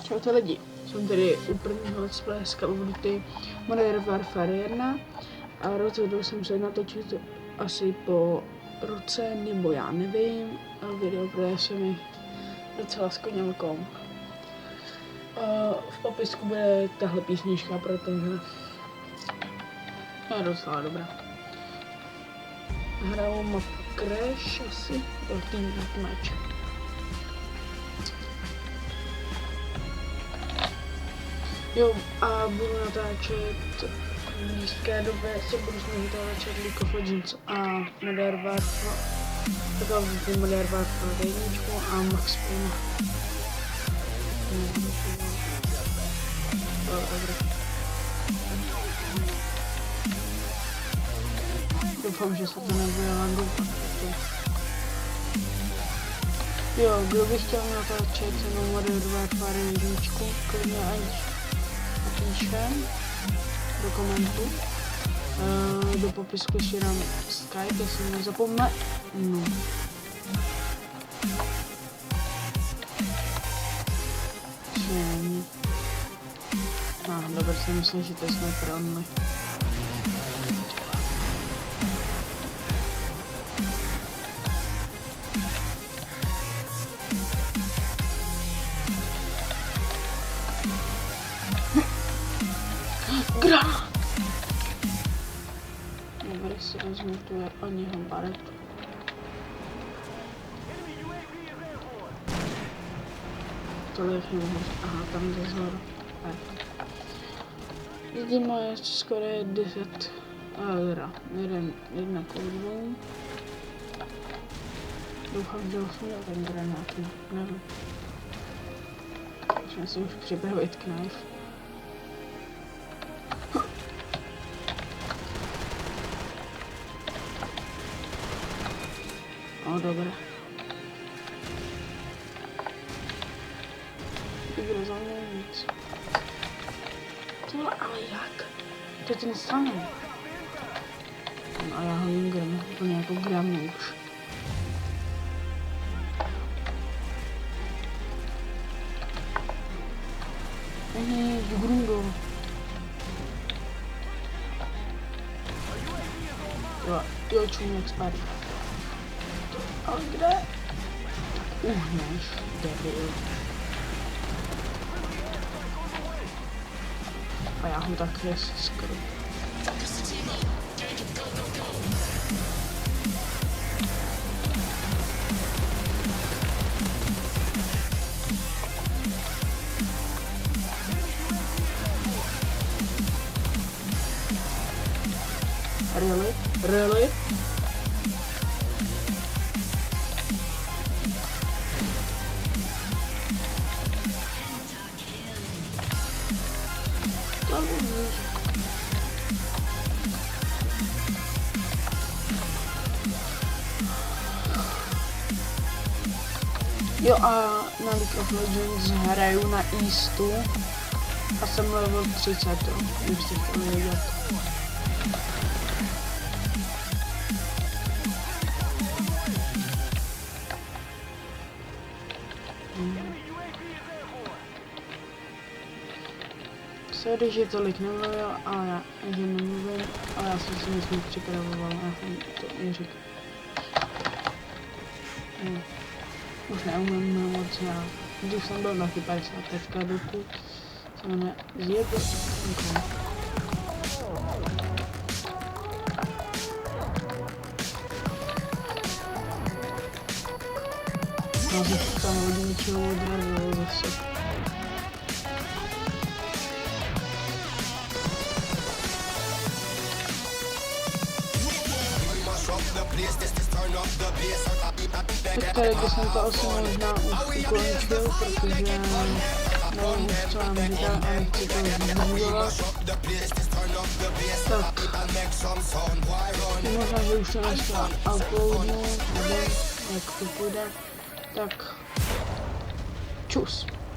Čaute lidi, jsem tady u prvního let's play z Call of Duty Modern Warfare 1 a rozhodl jsem se natočit asi po roce, nebo já nevím, video, protože se mi docela sklonil komp. V popisku bude tahle písnička, protože je docela dobrá. Hraju mapu Crash asi, do Team Deathmatch. Jo, a budu natáčet v blízké době, se budu snažit natáčet League of Legends a Modern Warfare, takový Modern Warfare 1 a Max Payne. Doufám, že se to nebude landu. Jo, kdo by chtěl natáčet na Modern Warfare 1, klidně ať napíšem do komentu. Do popisku si dám Skype, jestli nezapomne. No. Dobře, si myslím, že to je sniper only. Granát! Dobrý, si vezmu tu Japaního baretu. Tolik nemohu. Aha, tam jde zhoru. Lidí má ještě skoro 10 eura. Jedna koudou. Doufám, že už měl ten granát, nevím. Musím si už připravit knife. O, dobré. Nikdo za mnou nic. Tohle, ale jak? To je ten samý. No a já ho jim gramu, úplně jako gramu už. Grundo. Jo, čuměk spadl. Ale kde? Uhneš, debil. A já ho taky skoro. Really? Really? Jo, a na League of Legends hraju na Eastu a jsem level 30, kdybyste chtěli vědět. Sorry, že tolik nemluvil, ale já že nemluvím, ale já jsem si nic nepřipravoval, já jsem to neříkal. Už neumím moc, já když jsem byl na 55 dokud, se jmenuje Zjebl. Já bych tam od ničeho odrazil zase. Tak tady jsem to asi možná už ukončil, protože nevím, co vám říkám a nechci to zdůvodovat. Tak, možná, že už to dneska uploadnu, nebo jak to půjde, tak čus.